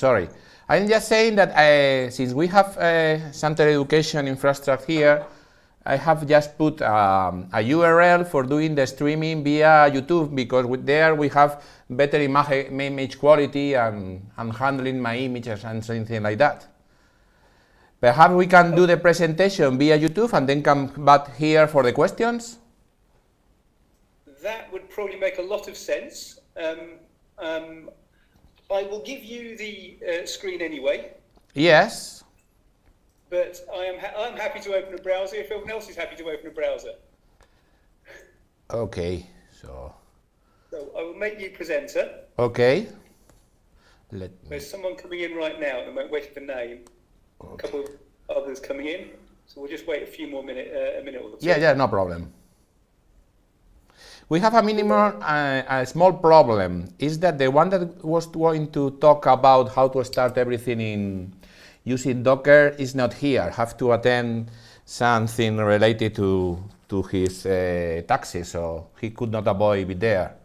Sorry. I'm just saying that since we have Center Education infrastructure here, I have just put a URL for doing the streaming via YouTube, because there we have better image quality and handling my images and something like that. Perhaps we can do the presentation via YouTube and then come back here for the questions? That would probably make a lot of sense. I will give you the screen anyway. Yes. But I'm happy to open a browser if everyone else is happy to open a browser. Okay, so I will make you presenter. Okay. There's someone coming in right now at the moment, waiting for name. Okay. A couple of others coming in. So we'll just wait a few more minutes, a minute or two. Yeah, no problem. We have a small problem. Is that the one that was going to talk about how to start everything in using Docker is not here. Have to attend something related to his taxes, so he could not avoid be there.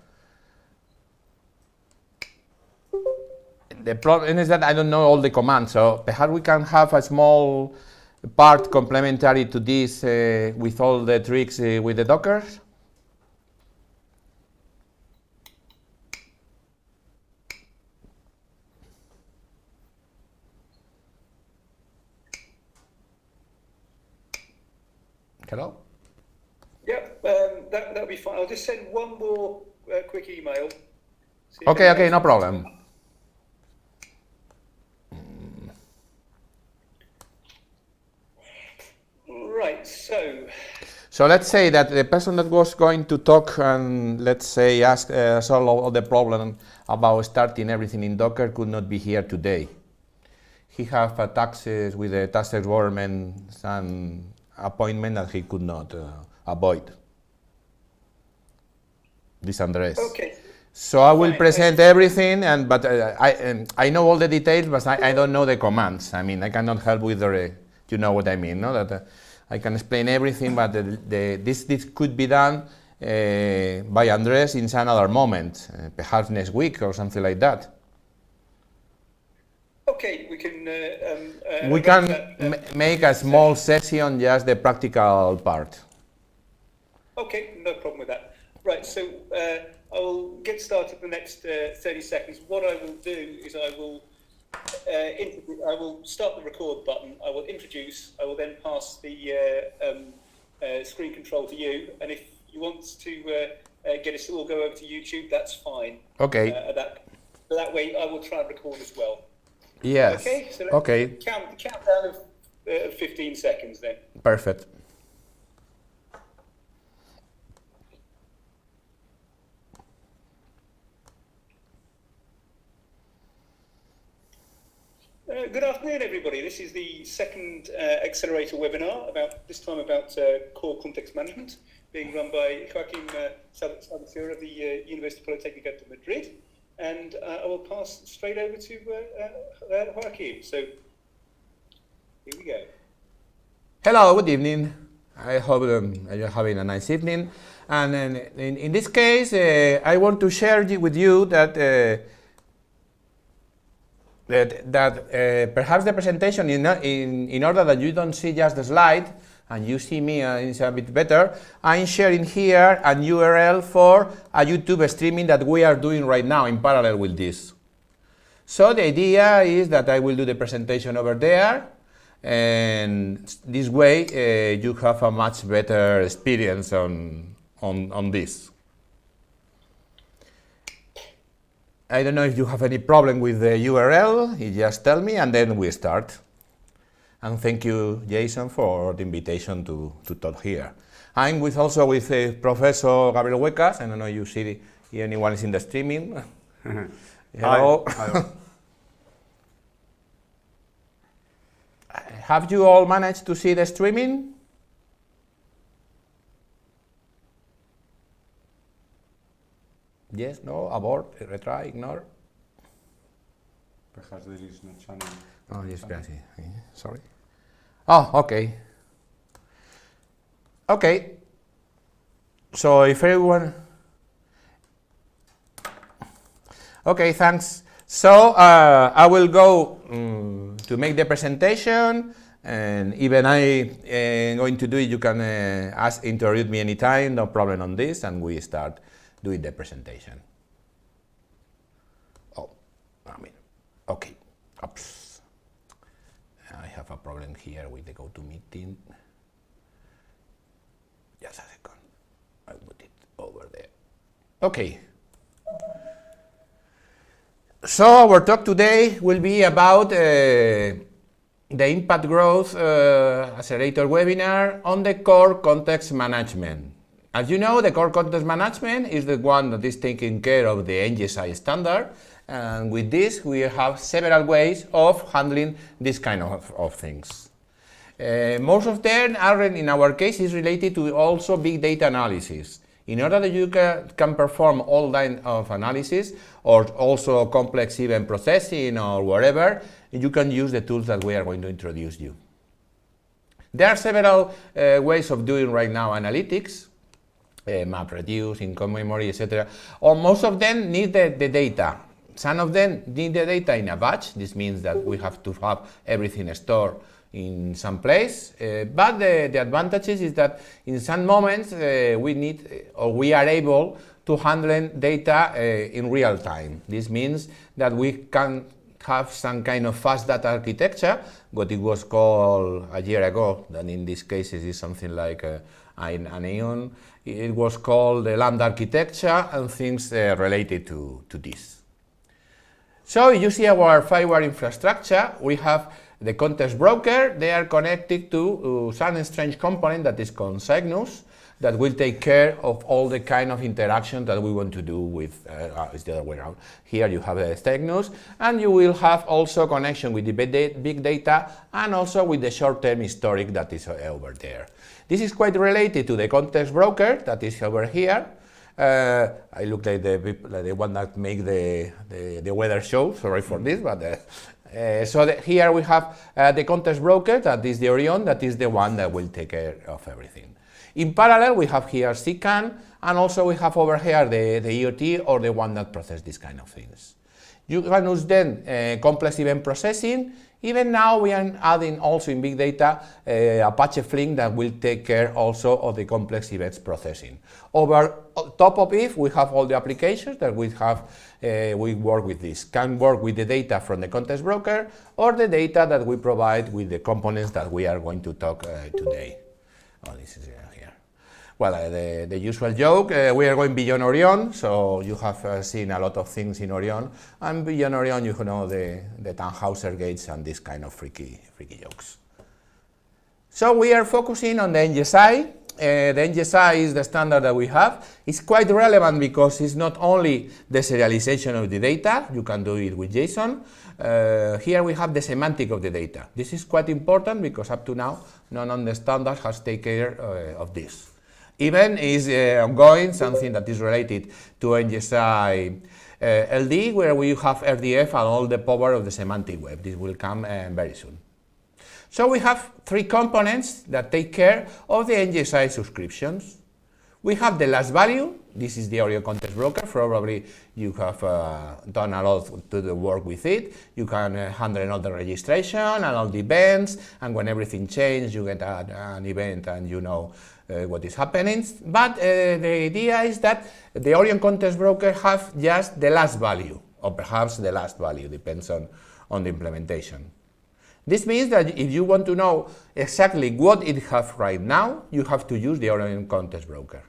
The problem is that I don't know all the commands, so perhaps we can have a small part complementary to this with all the tricks with the Docker. Hello? Yep, that'll be fine. I'll just send one more quick email. Okay, no problem. Right, so let's say that the person that was going to talk and let's say solve all the problem about starting everything in Docker could not be here today. He have taxes with the tax government and appointment that he could not avoid. This Andres. Okay. So I will present everything, but I know all the details, but I don't know the commands. I mean, I cannot help with the, you know what I mean, no? That I can explain everything, but this could be done by Andres in some other moment, perhaps next week or something like that. Okay, we can. Make a small session, just the practical part. Okay, no problem with that. Right, so I will get started the next 30 seconds. What I will do is I will start the record button. I will introduce. I will then pass the screen control to you. And if you want to get us to all go over to YouTube, that's fine. Okay. That way, I will try and record as well. Yes. Okay. So okay. Countdown of 15 seconds then. Perfect. Good afternoon, everybody. This is the second accelerator webinar about core context management, being run by Joaquim Salvatierra of the University Polytechnic de Madrid. And I will pass straight over to Joaquim. So here we go. Hello, good evening. I hope you're having a nice evening. And in this case, I want to share with you that perhaps the presentation, in order that you don't see just the slide and you see me it's a bit better, I'm sharing here a URL for a YouTube streaming that we are doing right now in parallel with this. So the idea is that I will do the presentation over there, and this way you have a much better experience on this. I don't know if you have any problem with the URL, you just tell me and then we start. And thank you, Jason, for the invitation to talk here. I'm also with Professor Gabriel Huecas. I don't know if you see anyone is in the streaming. Hello. Hi. Have you all managed to see the streaming? Yes, no, abort, retry, ignore. Perhaps there is no channel. Oh, yes, gracias. Sorry. Oh, okay. Okay. So if everyone... Okay, thanks. So I will go to make the presentation, and even I am going to do it. You can interrupt me anytime, no problem on this, and we start doing the presentation. Oh, I mean, okay. Oops. I have a problem here with the GoToMeeting. Just a second. I put it over there. Okay. So our talk today will be about the Impact Growth Accelerator webinar on the core context management. As you know, the core context management is the one that is taking care of the NGSI standard, and with this we have several ways of handling this kind of things. Most of them are, in our case, is related to also big data analysis. In order that you can perform all kind of analysis, or also complex event processing or whatever, you can use the tools that we are going to introduce you. There are several ways of doing right now analytics, MapReduce, in-core memory, etc. Or most of them need the data. Some of them need the data in a batch. This means that we have to have everything stored in some place, but the advantages is that in some moments we need, or we are able to handle data in real time. This means that we can have some kind of fast data architecture, what it was called a year ago, that in this case is something like an Aeon. It was called the Lambda architecture and things related to this. So you see our FIWARE infrastructure. We have the context broker. They are connected to some strange component that is called Cygnus, that will take care of all the kind of interaction that we want to do with, it's the other way around. Here you have the Cygnus, and you will have also connection with the big data and also with the short-term historic that is over there. This is quite related to the context broker that is over here. I look like the one that make the weather show, sorry for this, but here we have the context broker, that is the Orion, that is the one that will take care of everything. In parallel, we have here CCAN, and also we have over here the EOT, or the one that processes these kind of things. You can use then complex event processing. Even now we are adding also in big data Apache Flink that will take care also of the complex events processing. Over top of it, we have all the applications that we have. We work with this. Can work with the data from the context broker, or the data that we provide with the components that we are going to talk today. Oh, this is here. Well, the usual joke, we are going beyond Orion, so you have seen a lot of things in Orion, and beyond Orion you know the Tannhauser gates and this kind of freaky jokes. So we are focusing on the NGSI. The NGSI is the standard that we have. It's quite relevant because it's not only the serialization of the data, you can do it with JSON. Here we have the semantic of the data. This is quite important because up to now, none of the standards has taken care of this. Even is ongoing, something that is related to NGSI LD, where we have RDF and all the power of the semantic web. This will come very soon. So we have three components that take care of the NGSI subscriptions. We have the last value. This is the Orion Context Broker. Probably you have done a lot to the work with it. You can handle all the registration and all the events, and when everything changes, you get an event and you know what is happening. But the idea is that the Orion Context Broker have just the last value, or perhaps the last value, depends on the implementation. This means that if you want to know exactly what it has right now, you have to use the Orion Context Broker.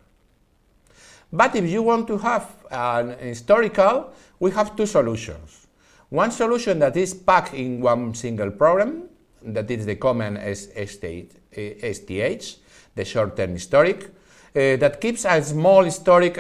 But if you want to have an historical, we have two solutions. One solution that is packed in one single program, that is the common STH, the short-term historic, that keeps a small historic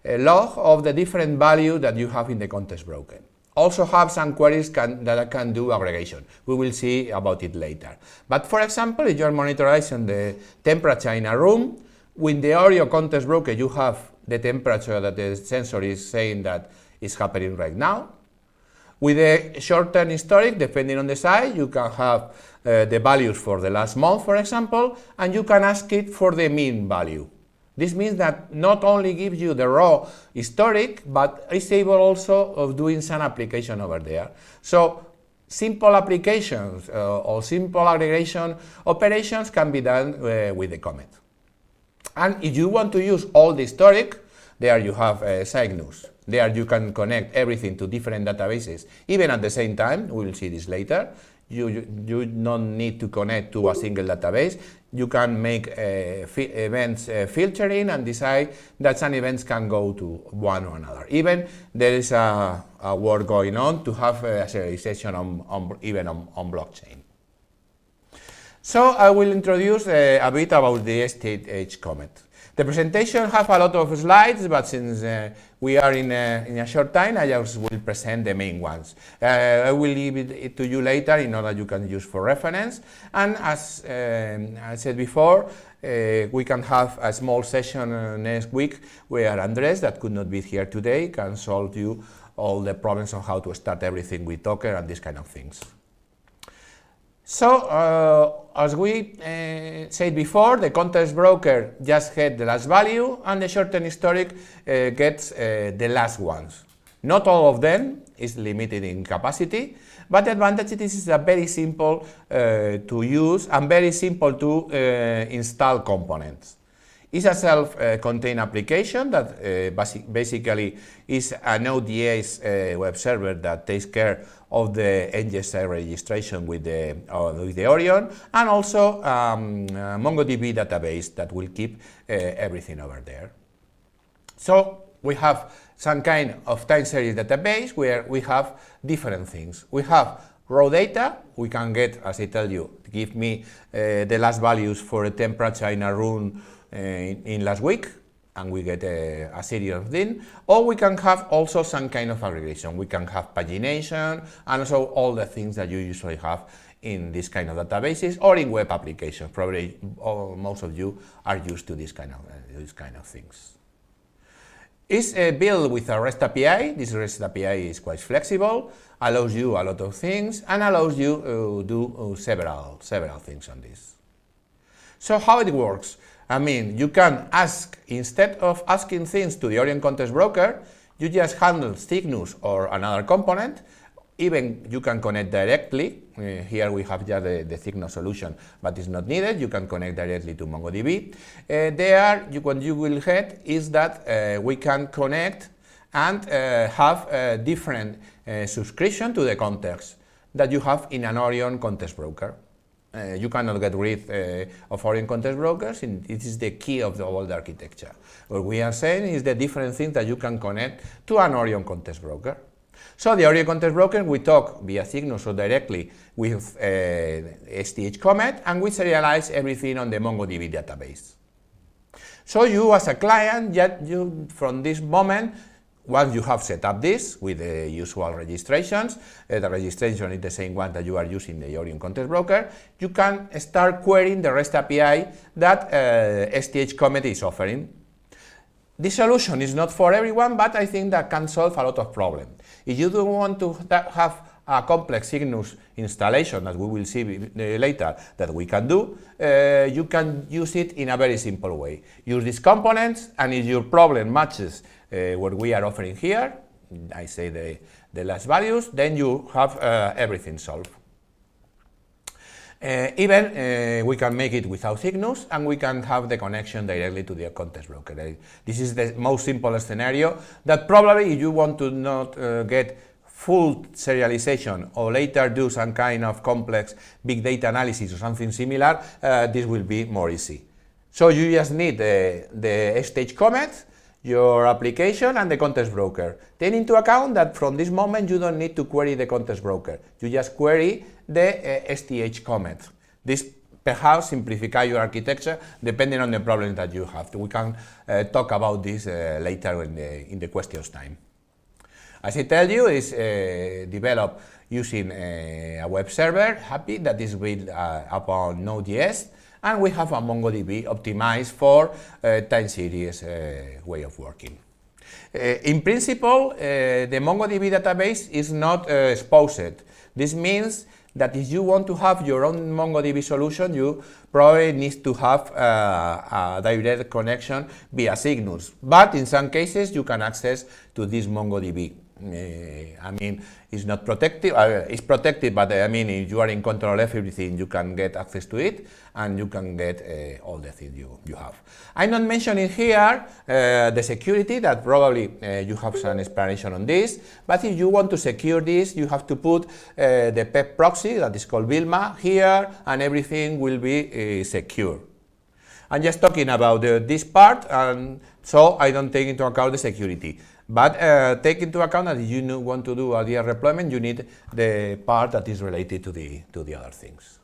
log of the different value that you have in the context broker. Also have some queries that can do aggregation. We will see about it later. But for example, if you are monitoring the temperature in a room, with the Orion Context Broker you have the temperature that the sensor is saying that is happening right now. With the short-term historic, depending on the size, you can have the values for the last month, for example, and you can ask it for the mean value. This means that not only gives you the raw historic, but is able also of doing some application over there. So simple applications or simple aggregation operations can be done with the Comet. And if you want to use all the historic, there you have Cygnus. There you can connect everything to different databases, even at the same time. We will see this later. You don't need to connect to a single database. You can make events filtering and decide that some events can go to one or another. Even there is a work going on to have a serialization even on blockchain. So I will introduce a bit about the STH Comet. The presentation have a lot of slides, but since we are in a short time, I just will present the main ones. I will leave it to you later in order you can use for reference. And as I said before, we can have a small session next week where Andres, that could not be here today, can solve you all the problems on how to start everything with Docker and these kind of things. So, as we said before, the context broker just gets the last value, and the short-term historic gets the last ones. Not all of them is limited in capacity, but the advantage is it's very simple to use and very simple to install components. It's a self-contained application that basically is an ODS web server that takes care of the NGSI registration with the Orion, and also MongoDB database that will keep everything over there. So we have some kind of time series database where we have different things. We have raw data. We can get, as I tell you, give me the last values for a temperature in a room in last week, and we get a series of them. Or we can have also some kind of aggregation. We can have pagination, and also all the things that you usually have in this kind of databases or in web applications. Probably most of you are used to this kind of things. It's built with a REST API. This REST API is quite flexible, allows you a lot of things, and allows you to do several things on this. So how it works? I mean, you can ask, instead of asking things to the Orion Context Broker, you just handle Cygnus or another component. Even you can connect directly. Here we have just the Cygnus solution, but it's not needed. You can connect directly to MongoDB. What you will get is that we can connect and have different subscription to the context that you have in an Orion Context Broker. You cannot get rid of Orion Context Brokers. It is the key of the old architecture. What we are saying is the different things that you can connect to an Orion Context Broker. So the Orion Context Broker, we talk via Cygnus or directly with STH Comet, and we serialize everything on the MongoDB database. So you as a client, from this moment, once you have set up this with the usual registrations, the registration is the same one that you are using the Orion Context Broker, you can start querying the REST API that STH Comet is offering. This solution is not for everyone, but I think that can solve a lot of problems. If you don't want to have a complex Cygnus installation, as we will see later, that we can do, you can use it in a very simple way. Use these components, and if your problem matches what we are offering here, I say the last values, then you have everything solved. We can make it without Cygnus, and we can have the connection directly to the context broker. This is the most simple scenario that probably if you want to not get full serialization or later do some kind of complex big data analysis or something similar, this will be more easy. So you just need the STH Comet, your application, and the context broker. Take into account that from this moment you don't need to query the context broker. You just query the STH Comet. This perhaps simplify your architecture depending on the problem that you have. We can talk about this later in the questions time. As I tell you, it's developed using a web server, Happy, that is built upon Node.js, and we have a MongoDB optimized for time series way of working. In principle, the MongoDB database is not exposed. This means that if you want to have your own MongoDB solution, you probably need to have a direct connection via Cygnus. But in some cases, you can access to this MongoDB. I mean, it's not protected, it's protected, but I mean, if you are in control of everything, you can get access to it, and you can get all the things you have. I'm not mentioning here the security, that probably you have some explanation on this, but if you want to secure this, you have to put the PEP proxy, that is called Vilma, here, and everything will be secure. I'm just talking about this part, and so I don't take into account the security. But take into account that if you want to do a DR deployment, you need the part that is related to the other things.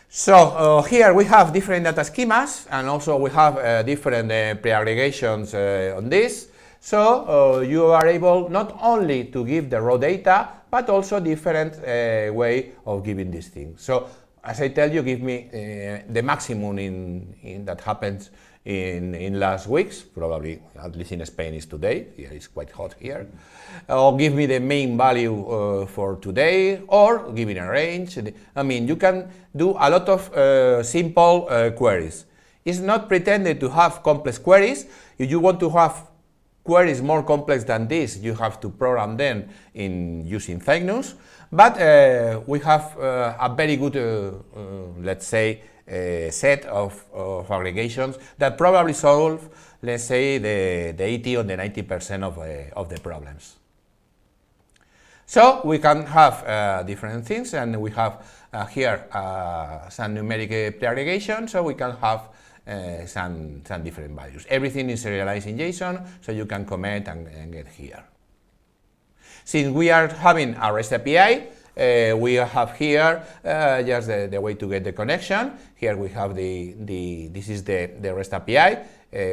So here we have different data schemas, and also we have different pre-aggregations on this. So you are able not only to give the raw data, but also different way of giving these things. So as I tell you, give me the maximum in that happens in last weeks, probably at least in Spain is today. Yeah, it's quite hot here. Or give me the main value for today, or give me a range. I mean, you can do a lot of simple queries. It's not pretended to have complex queries. If you want to have queries more complex than this, you have to program them in using Cygnus. But we have a very good, let's say, set of aggregations that probably solve, let's say, the 80 or the 90% of the problems. So we can have different things, and we have here some numeric pre-aggregation, so we can have some different values. Everything is serialized in JSON, so you can comment and get here. Since we are having a REST API, we have here just the way to get the connection. Here we have this is the REST API.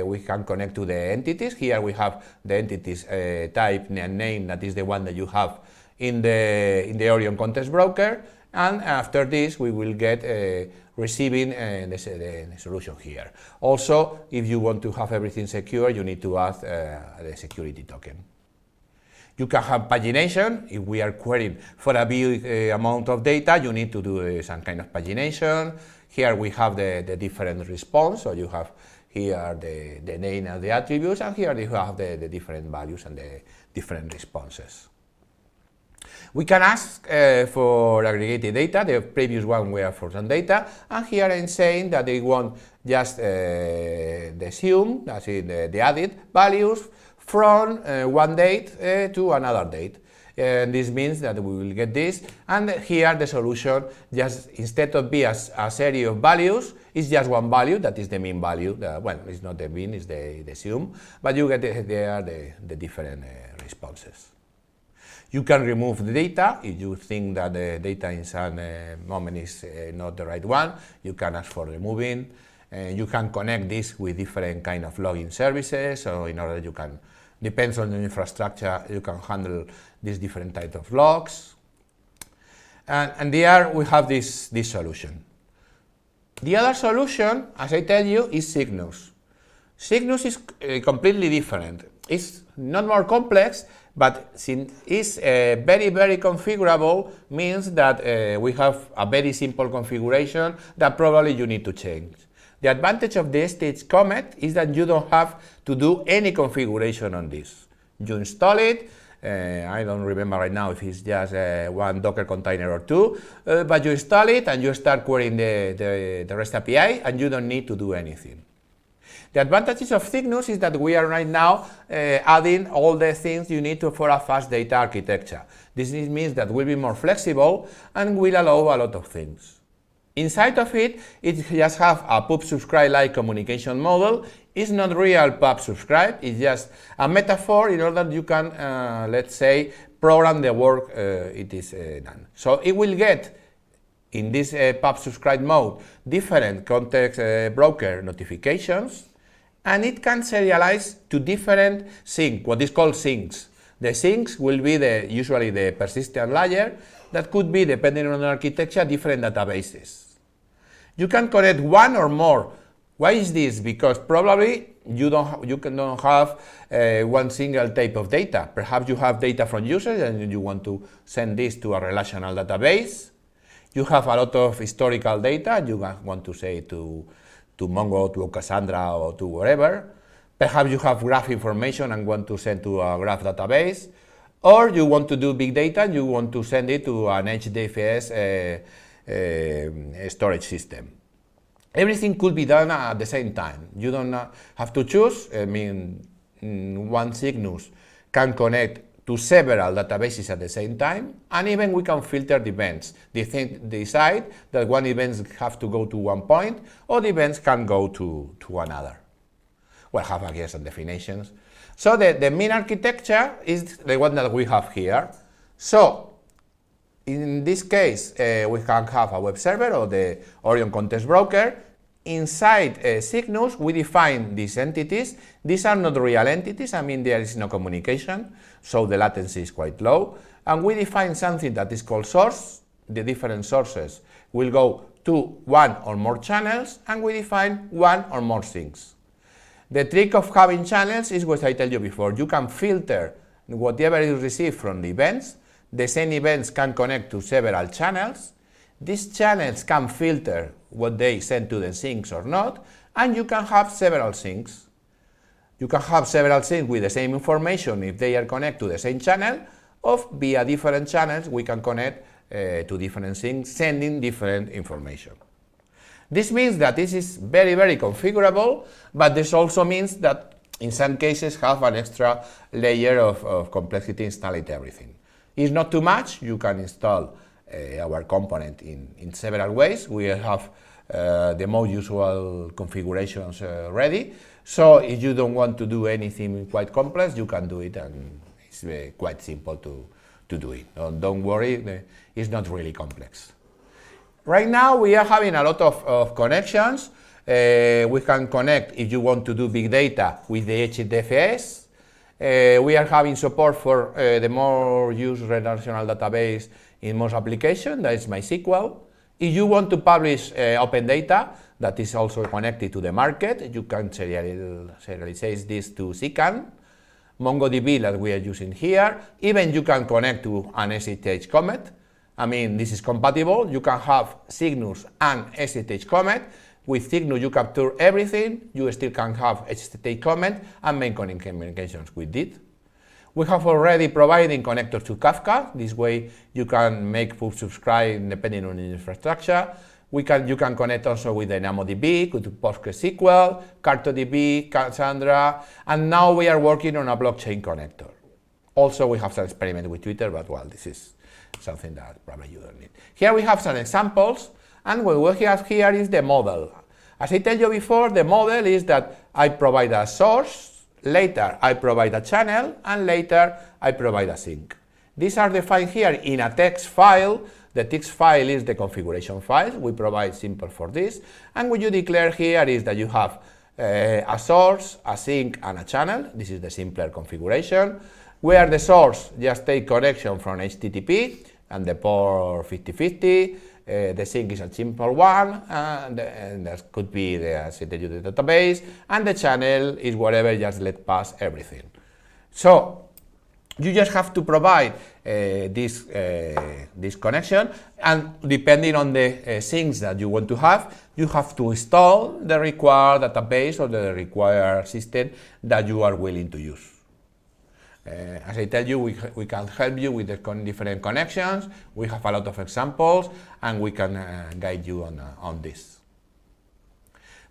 We can connect to the entities. Here we have the entities type and name, that is the one that you have in the Orion context broker. And after this, we will get receiving the solution here. Also, if you want to have everything secure, you need to add the security token. You can have pagination. If we are querying for a big amount of data, you need to do some kind of pagination. Here we have the different response. So you have here the name and the attributes, and here you have the different values and the different responses. We can ask for aggregated data. The previous one were for some data, and here I'm saying that they want just the sum, that's it, the added values from one date to another date. And this means that we will get this, and here the solution, just instead of being a series of values, it's just one value, that is the mean value. Well, it's not the mean, it's the sum, but you get there the different responses. You can remove the data if you think that the data in some moment is not the right one. You can ask for removing. You can connect this with different kind of logging services, so in order you can, depends on the infrastructure, you can handle these different types of logs. And there we have this solution. The other solution, as I tell you, is Cygnus. Cygnus is completely different. It's not more complex, but since it's very, very configurable, means that we have a very simple configuration that probably you need to change. The advantage of the stage commit is that you don't have to do any configuration on this. You install it, I don't remember right now if it's just one Docker container or two, but you install it and you start querying the REST API, and you don't need to do anything. The advantages of Cygnus is that we are right now adding all the things you need for a fast data architecture. This means that we'll be more flexible and will allow a lot of things. Inside of it, it just have a pub subscribe-like communication model. It's not real pub subscribe, it's just a metaphor in order that you can, let's say, program the work it is done. So it will get, in this pub subscribe mode, different context broker notifications, and it can serialize to different syncs, what is called syncs. The syncs will be usually the persistent layer that could be, depending on the architecture, different databases. You can connect one or more Why is this? Because probably you don't have one single type of data. Perhaps you have data from users and you want to send this to a relational database. You have a lot of historical data and you want to say to Mongo, to Cassandra, or to wherever. Perhaps you have graph information and want to send to a graph database. Or you want to do big data and you want to send it to an HDFS storage system. Everything could be done at the same time. You don't have to choose. I mean, one Cygnus can connect to several databases at the same time, and even we can filter the events. Decide that one events have to go to one point, or the events can go to another. We'll have again some definitions. So the main architecture is the one that we have here. So in this case, we can have a web server or the Orion Context Broker. Inside Cygnus, we define these entities. These are not real entities. I mean, there is no communication, so the latency is quite low. And we define something that is called source. The different sources will go to one or more channels, and we define one or more sinks. The trick of having channels is what I told you before. You can filter whatever is received from the events. The same events can connect to several channels. These channels can filter what they send to the sinks or not, and you can have several sinks. You can have several sinks with the same information if they are connected to the same channel, or via different channels we can connect to different sinks, sending different information. This means that this is very, very configurable, but this also means that in some cases have an extra layer of complexity installed everything. It's not too much. You can install our component in several ways. We have the most usual configurations ready. So if you don't want to do anything quite complex, you can do it, and it's quite simple to do it. Don't worry, it's not really complex. Right now we are having a lot of connections. We can connect, if you want to do big data, with the HDFS. We are having support for the more used relational database in most applications, that is MySQL. If you want to publish open data that is also connected to the market, you can serialize this to CCAN, MongoDB that we are using here. Even you can connect to an SSH commit. I mean, this is compatible. You can have Cygnus and SSH commit. With Cygnus, you capture everything. You still can have SSH commit and make communications with it. We have already providing connectors to Kafka. This way, you can make push subscribe depending on the infrastructure. You can connect also with DynamoDB, with PostgreSQL, CartoDB, Cassandra, and now we are working on a blockchain connector. Also, we have some experiment with Twitter, but well, this is something that probably you don't need. Here we have some examples, and what we have here is the model. As I told you before, the model is that I provide a source, later I provide a channel, and later I provide a sink. These are defined here in a text file. The text file is the configuration file. We provide simple for this. And what you declare here is that you have a source, a sink, and a channel. This is the simpler configuration, where the source just take connection from HTTP and the port 5050. The sink is a simple one, and that could be the database, and the channel is whatever, just let pass everything. So you just have to provide this connection, and depending on the sinks that you want to have, you have to install the required database or the required system that you are willing to use. As I tell you, we can help you with the different connections. We have a lot of examples, and we can guide you on this.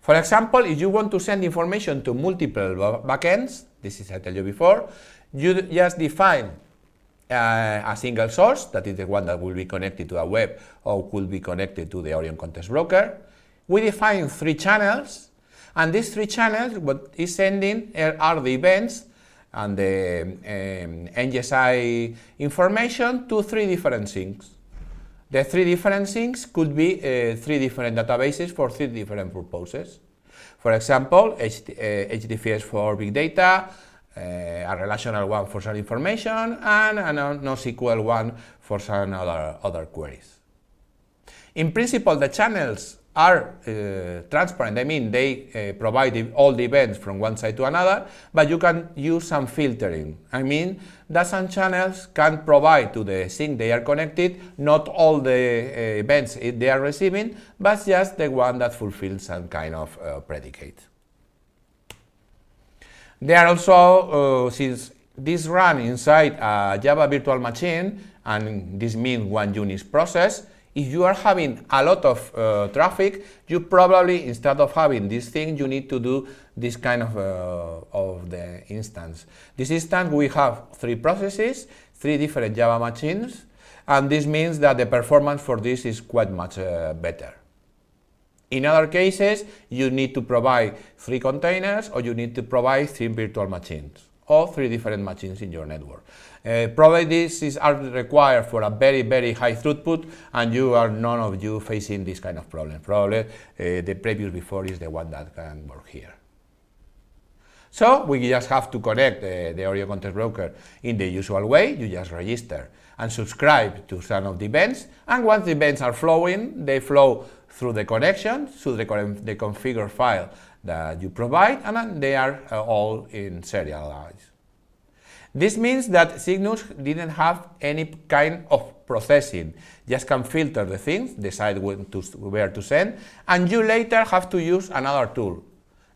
For example, if you want to send information to multiple backends, this is I tell you before, you just define a single source, that is the one that will be connected to a web or will be connected to the Orion Context Broker. We define 3 channels, and these 3 channels, what is sending are the events and the NGSI information to 3 different sinks. The 3 different sinks could be 3 different databases for 3 different purposes. For example, HDFS for big data, a relational one for some information, and a NoSQL one for some other queries. In principle, the channels are transparent. I mean, they provide all the events from one side to another, but you can use some filtering. I mean, that some channels can provide to the sync they are connected not all the events they are receiving, but just the one that fulfills some kind of predicate. There are also, since this run inside a Java virtual machine, and this means one Unix process, if you are having a lot of traffic, you probably, instead of having this thing, you need to do this kind of the instance. This instance, we have 3 processes, 3 different Java machines, and this means that the performance for this is quite much better. In other cases, you need to provide 3 containers, or you need to provide 3 virtual machines, or 3 different machines in your network. Probably this is required for a very, very high throughput, and none of you facing this kind of problem. Probably the previous before is the one that can work here. So we just have to connect the audio context broker in the usual way. You just register and subscribe to some of the events, and once the events are flowing, they flow through the connection, through the configure file that you provide, and they are all in serialized. This means that Cygnus didn't have any kind of processing, just can filter the things, decide where to send, and you later have to use another tool.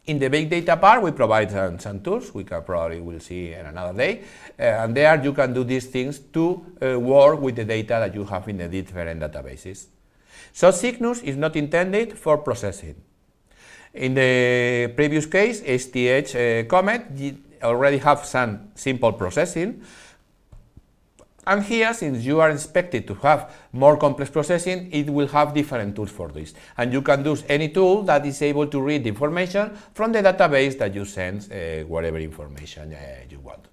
In the big data part, we provide some tools, we probably will see in another day, and there you can do these things to work with the data that you have in the different databases. So Cygnus is not intended for processing. In the previous case, HTH Comet already have some simple processing, and here, since you are expected to have more complex processing, it will have different tools for this, and you can use any tool that is able to read the information from the database that you send whatever information you want.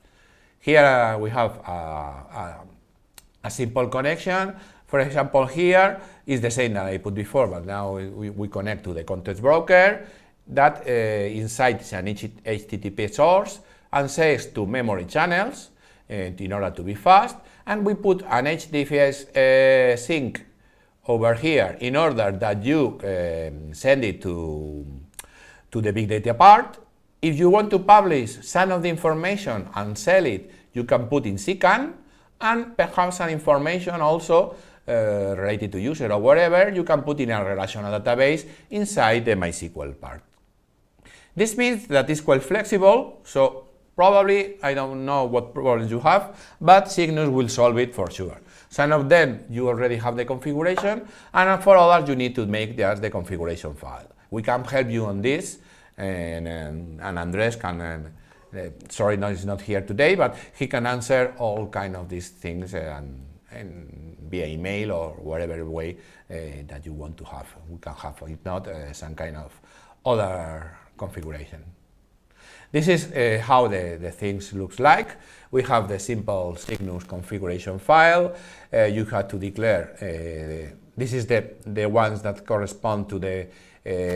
Here we have a simple connection. For example, here is the same that I put before, but now we connect to the context broker that inside is an HTTP source and says to memory channels in order to be fast, and we put an HDFS sync over here in order that you send it to the big data part. If you want to publish some of the information and sell it, you can put in CCAN, and perhaps some information also related to user or whatever, you can put in a relational database inside the MySQL part. This means that it's quite flexible, so probably, I don't know what problems you have, but Cygnus will solve it for sure. Some of them you already have the configuration, and for others you need to make just the configuration file. We can help you on this, and Andres can, sorry, no, he's not here today, but he can answer all kind of these things and via email or whatever way that you want to have. We can have, if not, some kind of other configuration. This is how the things looks like. We have the simple Cygnus configuration file. You have to declare, this is the ones that correspond to the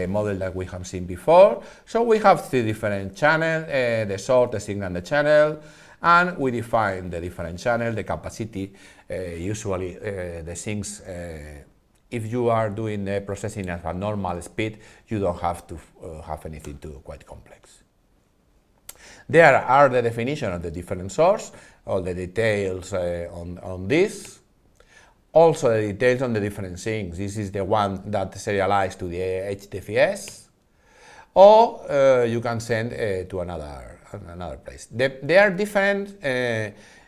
model that we have seen before. So we have 3 different channels, the source, the signal, and the channel, and we define the different channels, the capacity, usually the syncs. If you are doing the processing at a normal speed, you don't have to have anything too quite complex. There are the definition of the different source, all the details on this. Also the details on the different things. This is the one that serialized to the HDFS, or you can send to another place. There are different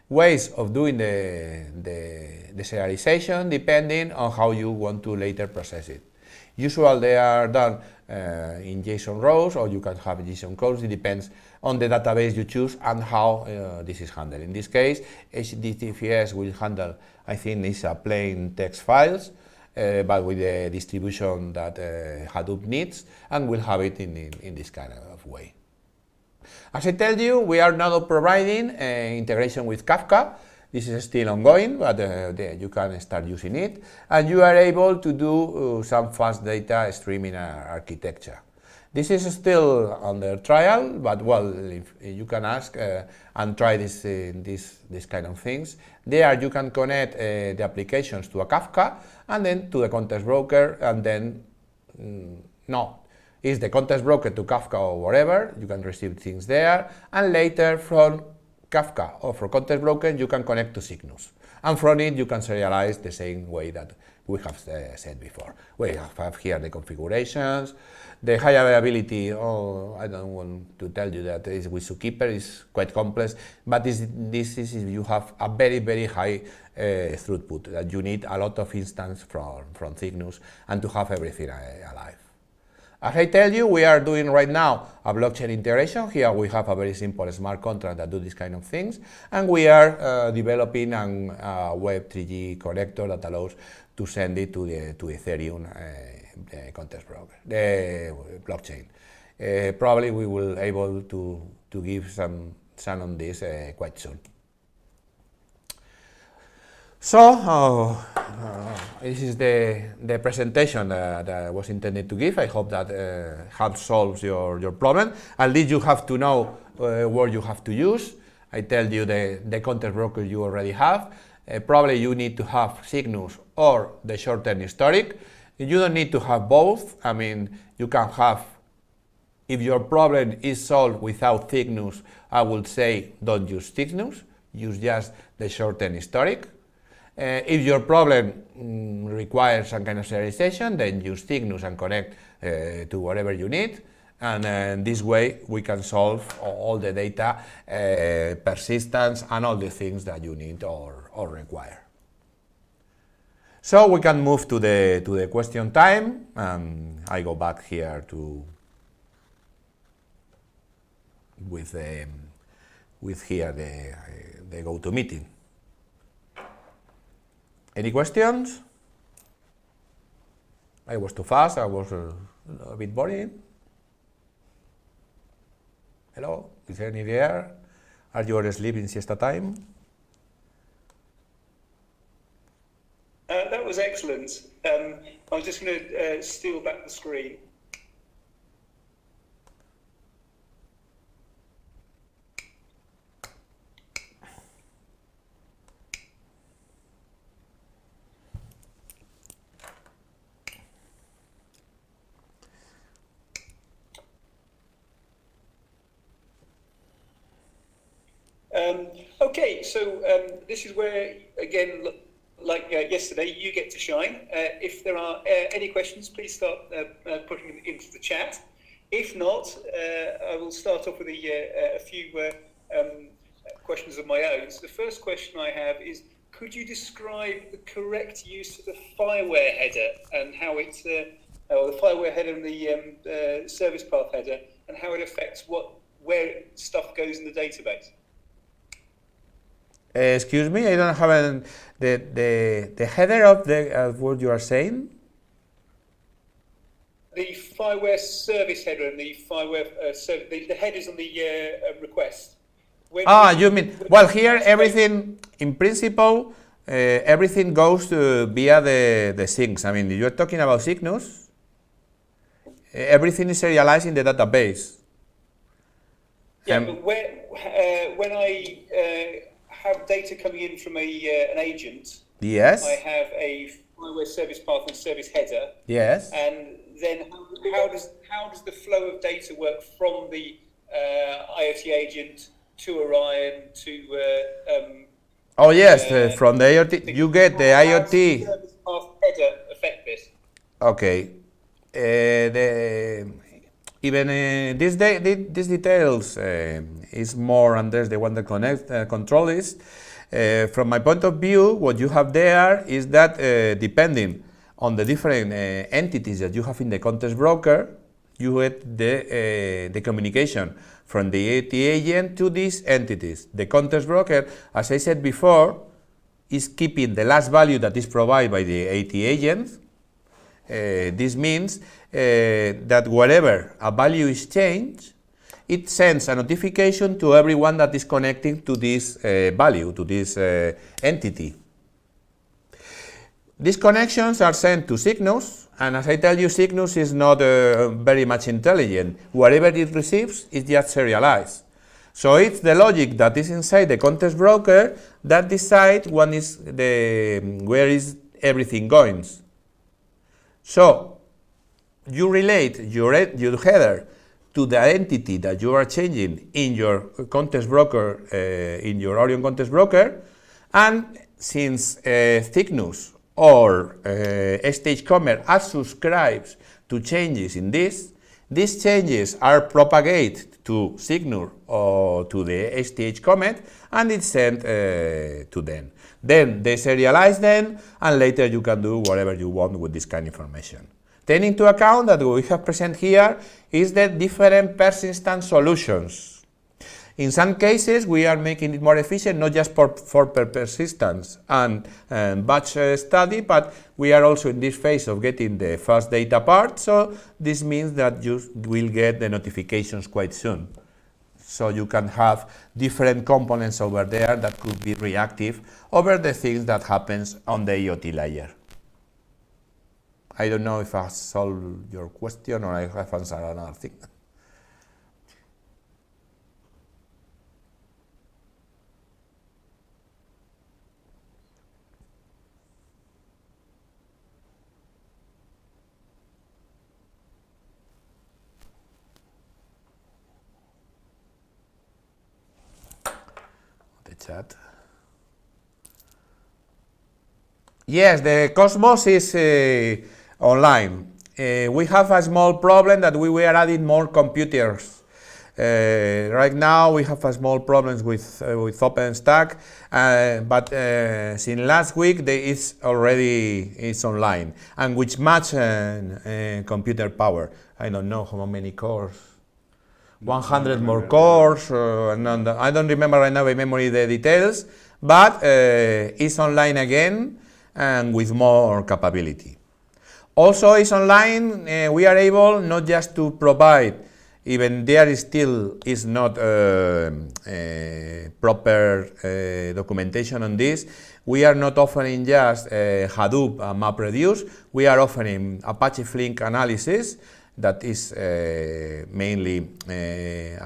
ways of doing the serialization depending on how you want to later process it. Usually they are done in JSON rows, or you can have JSON codes. It depends on the database you choose and how this is handled. In this case, HDFS will handle, I think, it's a plain text files, but with the distribution that Hadoop needs, and we'll have it in this kind of way. As I tell you, we are now providing integration with Kafka. This is still ongoing, but you can start using it, and you are able to do some fast data streaming architecture. This is still under trial, but well, if you can ask and try this kind of things. There you can connect the applications to a Kafka, and then to the context broker, and then no. It's the context broker to Kafka or wherever, you can receive things there, and later from Kafka or from context broker you can connect to Cygnus. And from it you can serialize the same way that we have said before. We have here the configurations, the high availability. Oh, I don't want to tell you that is with Zookeeper is quite complex, but this is if you have a very high throughput, that you need a lot of instances from Cygnus and to have everything alive. As I tell you, we are doing right now a blockchain integration. Here we have a very simple smart contract that do these kind of things, and we are developing a Web3 connector that allows to send it to Ethereum context broker, the blockchain. Probably we will able to give some on this quite soon. So this is the presentation that I was intended to give. I hope that helps solve your problem. At least you have to know what you have to use. I tell you the context broker you already have. Probably you need to have Cygnus or the short-term historic. You don't need to have both. I mean, you can have, if your problem is solved without Cygnus, I would say don't use Cygnus, use just the short-term historic. If your problem requires some kind of serialization, then use Cygnus and connect to whatever you need. And this way we can solve all the data persistence and all the things that you need or require. So we can move to the question time. I go back here with here the GoToMeeting. Any questions? I was too fast. I was a bit boring. Hello, is there any there? Are you all asleep in siesta time? That was excellent. I was just going to steal back the screen. Okay, so this is where, again, like yesterday, you get to shine. If there are any questions, please start putting them into the chat. If not, I will start off with a few questions of my own. So the first question I have is, could you describe the correct use of the FIWARE header and how it's, or the FIWARE header and the service path header, and how it affects where stuff goes in the database? Excuse me, I don't have the header of what you are saying. The FIWARE service header and the FIWARE the headers on the request. You mean, well, here everything, in principle, everything goes via the syncs. I mean, you're talking about Cygnus, everything is serialized in the database. Yeah, but when I have data coming in from an agent, yes, I have a FIWARE service path and service header. Yes. And then how does the flow of data work from the IoT agent to Orion to oh yes, from the IoT you get the IoT. How does the service path header affect this? Okay. These details is more under the one that control is. From my point of view, what you have there is that depending on the different entities that you have in the context broker, you get the communication from the AT agent to these entities. The context broker, as I said before, is keeping the last value that is provided by the AT agent. This means that wherever a value is changed, it sends a notification to everyone that is connecting to this value, to this entity. These connections are sent to Cygnus, and as I tell you, Cygnus is not very much intelligent. Whatever it receives is just serialized. So it's the logic that is inside the context broker that decides where is everything going. So you relate your header to the entity that you are changing in your context broker, in your Orion context broker, and since Cygnus or StageCommerce are subscribed to changes in this, these changes are propagated to Cygnus or to the StageCommerce, and it's sent to them. Then they serialize them, and later you can do whatever you want with this kind of information. Taking into account that what we have present here is the different persistent solutions. In some cases, we are making it more efficient, not just for persistence and batch study, but we are also in this phase of getting the first data part, so this means that you will get the notifications quite soon. So you can have different components over there that could be reactive over the things that happens on the IoT layer. I don't know if I solved your question or I have answered another thing. The chat. Yes, the Cosmos is online. We have a small problem that we were adding more computers. Right now we have a small problems with OpenStack, but since last week it's online, and which match computer power. I don't know how many cores. 100 more cores, and I don't remember right now by memory the details, but it's online again and with more capability. Also, it's online. We are able not just to provide, even there still is not proper documentation on this. We are not offering just Hadoop and MapReduce. We are offering Apache Flink analysis that is mainly the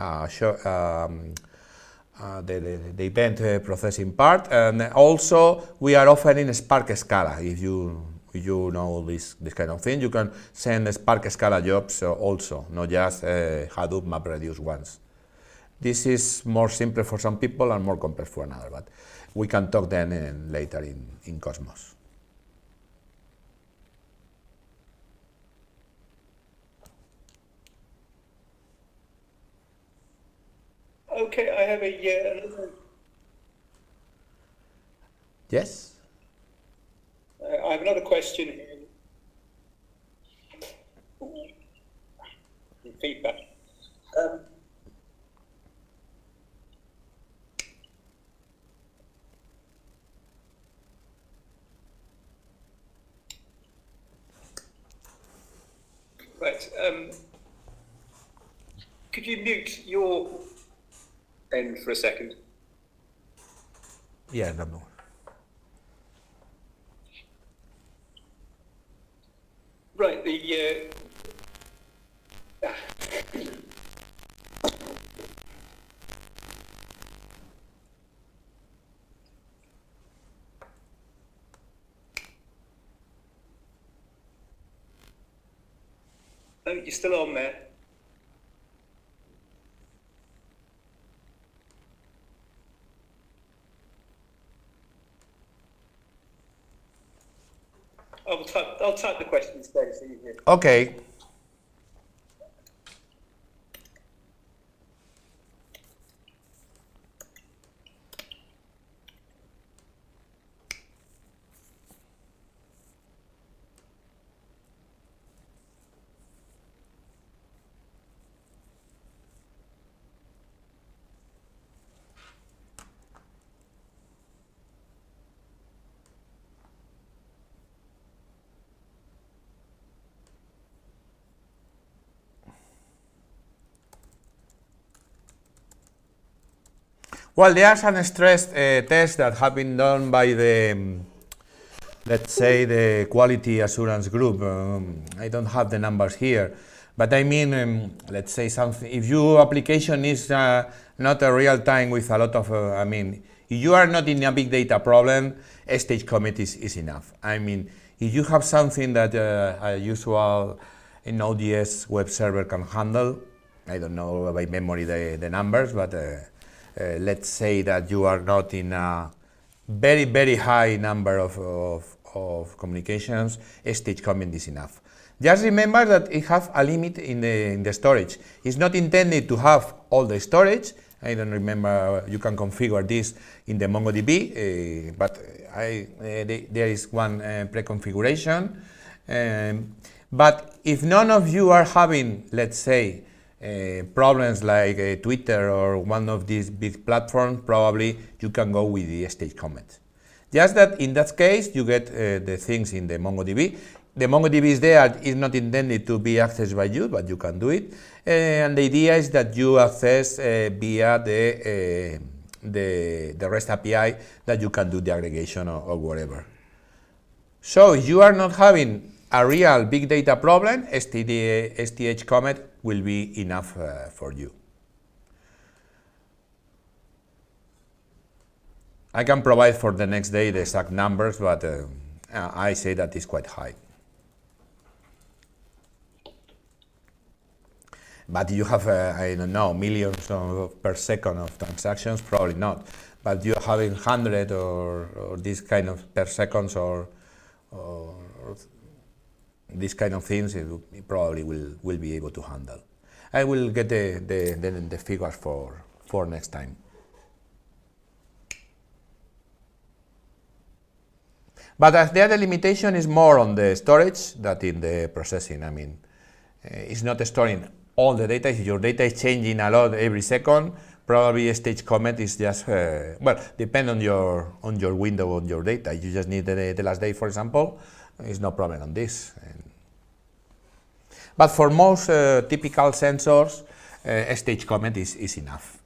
event processing part, and also we are offering Spark Scala. If you know this kind of thing, you can send Spark Scala jobs also, not just Hadoop MapReduce ones. This is more simple for some people and more complex for another, but we can talk then later in Cosmos. Okay, I have another. Yes? I have another question here. Feedback. Right. Could you mute your end for a second? Yeah, no. Right. Oh, you're still on there. I'll type the question instead so you hear. Okay. Well, there are some stress tests that have been done by the, let's say, the quality assurance group. I don't have the numbers here, but I mean, let's say something. If your application is not a real time with a lot of, I mean, if you are not in a big data problem, StageCommerce is enough. I mean, if you have something that a usual an ODS web server can handle. I don't know by memory the numbers, but let's say that you are not in a very, very high number of communications, a stage comment is enough. Just remember that it has a limit in the storage. It's not intended to have all the storage. I don't remember, you can configure this in the MongoDB, but there is one pre-configuration. But if none of you are having, let's say, problems like Twitter or one of these big platforms, probably you can go with the stage comment. Just that in that case, you get the things in the MongoDB. The MongoDB is there, is not intended to be accessed by you, but you can do it. And the idea is that you access via the REST API, that you can do the aggregation or whatever. So if you are not having a real big data problem, STH comment will be enough for you. I can provide for the next day the exact numbers, but I say that it's quite high. But you have, I don't know, millions per second of transactions, probably not. But you're having 100 or this kind of per seconds or these kind of things, it probably will be able to handle. I will get the figures for next time. But as the other limitation is more on the storage than in the processing. I mean, it's not storing all the data. If your data is changing a lot every second, probably a stage comment is just, well, depend on your window on your data. You just need the last day, for example, it's no problem on this. But for most typical sensors, a stage comment is enough.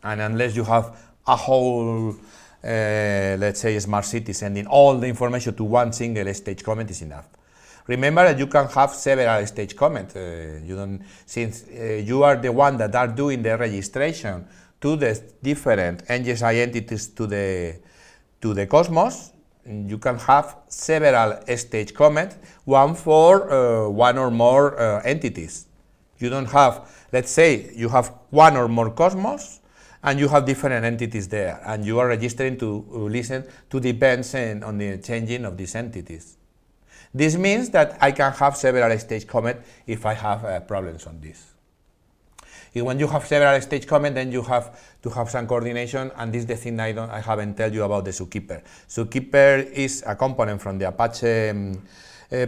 And unless you have a whole, let's say, smart city sending all the information to one single stage comment is enough. Remember that you can have several stage comments. Since you are the one that are doing the registration to the different NGSI entities to the Cosmos, you can have several stage comments, one for one or more entities. You don't have, let's say, you have one or more Cosmos, and you have different entities there, and you are registering to listen to the events on the changing of these entities. This means that I can have several stage comments if I have problems on this. When you have several stage comments, then you have to have some coordination, and this is the thing I haven't told you about the Zookeeper. Zookeeper is a component from the Apache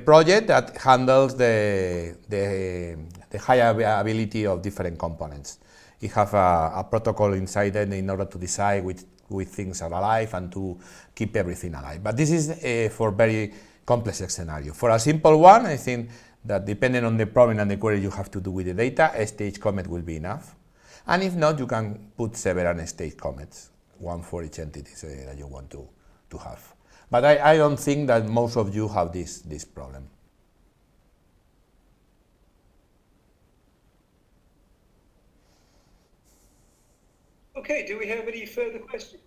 project that handles the high availability of different components. It has a protocol inside it in order to decide which things are alive and to keep everything alive. But this is for very complex scenario. For a simple one, I think that depending on the problem and the query you have to do with the data, a stage comment will be enough. And if not, you can put several stage comments, one for each entity that you want to have. But I don't think that most of you have this problem. Okay, do we have any further questions?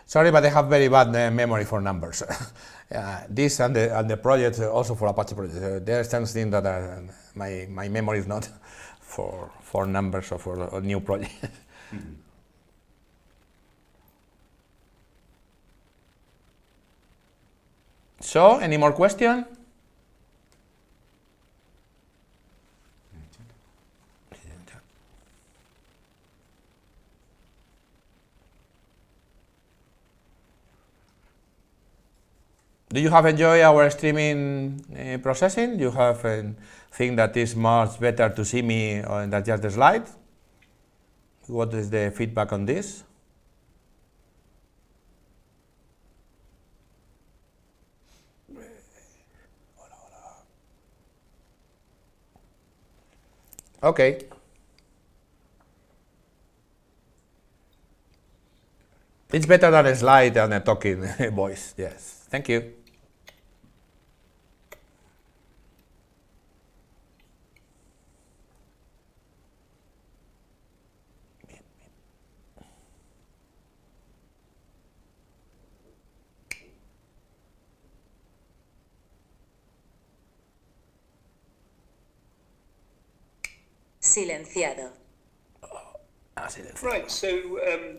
Sorry, but I have very bad memory for numbers. This and the project, also for Apache project, there are some things that my memory is not for numbers or for a new project. Mm-hmm. So, any more questions? Do you have enjoyed our streaming processing? You have think that it's much better to see me than just the slide? What is the feedback on this? Okay. It's better than a slide and a talking voice, yes. Thank you. silenciado. Right, so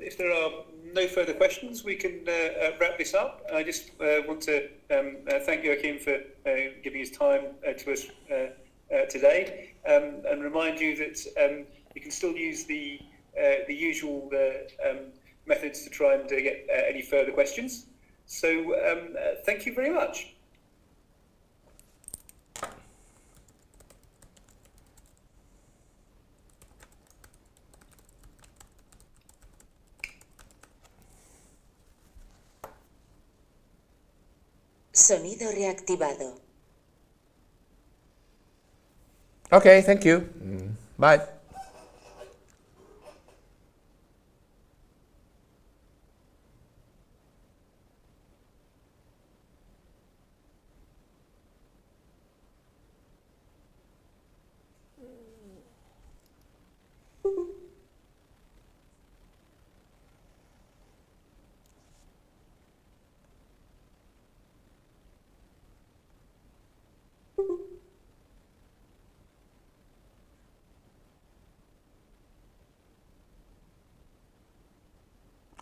if there are no further questions, we can wrap this up. I just want to thank Joachim for giving his time to us today, and remind you that you can still use the usual methods to try and get any further questions. So thank you very much. Sonido reactivado. Okay, thank you. Bye.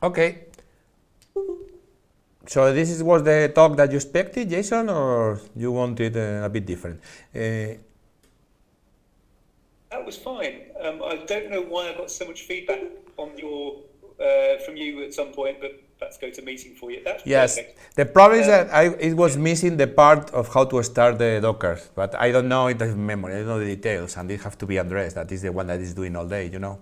Okay. So this was the talk that you expected, Jason, or you wanted a bit different? That was fine. I don't know why I got so much feedback on your from you at some point, but that's GoToMeeting for you. That's yes. perfect. The problem is that it was missing the part of how to start the Docker, but I don't know it in memory. I don't know the details, and they have to be addressed. That is the one that is doing all day, you know.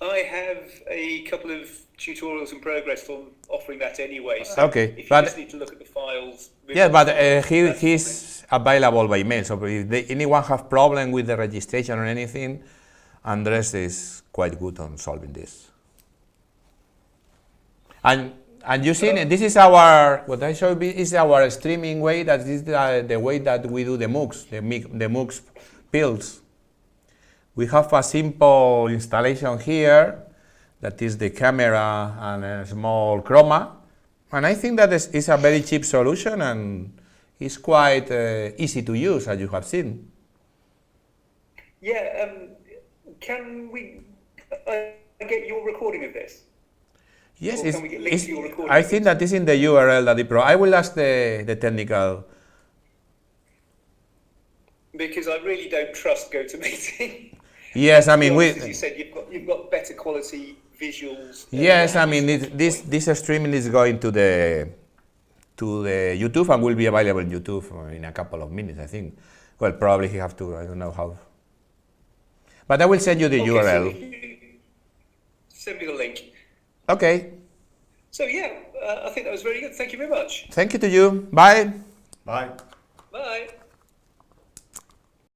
I have a couple of tutorials in progress on offering that anyway. So Okay, if you but just need to look at the files. yeah, but he's available by mail. So if anyone have problem with the registration or anything, Andres is quite good on solving this. And you see, this is our, what I show you is our streaming way. That is the way that we do the MOOCs, the MOOCs builds. We have a simple installation here, that is the camera and a small chroma. And I think that is a very cheap solution, and it's quite easy to use, as you have seen. Yeah, can we get your recording of this? Yes, Or can we get links to your recording? I think that is in the URL that I will ask the technical. Because I really don't trust GoToMeeting. Yes, I mean, as you said, you've got better quality visuals. Yes, I mean, this streaming is going to the YouTube and will be available in YouTube in a couple of minutes, I think. Well, probably he have to, I don't know how. But I will send you the URL. Send me the link. Okay. So yeah, I think that was very good. Thank you very much. Thank you to you. Bye. Bye. Bye.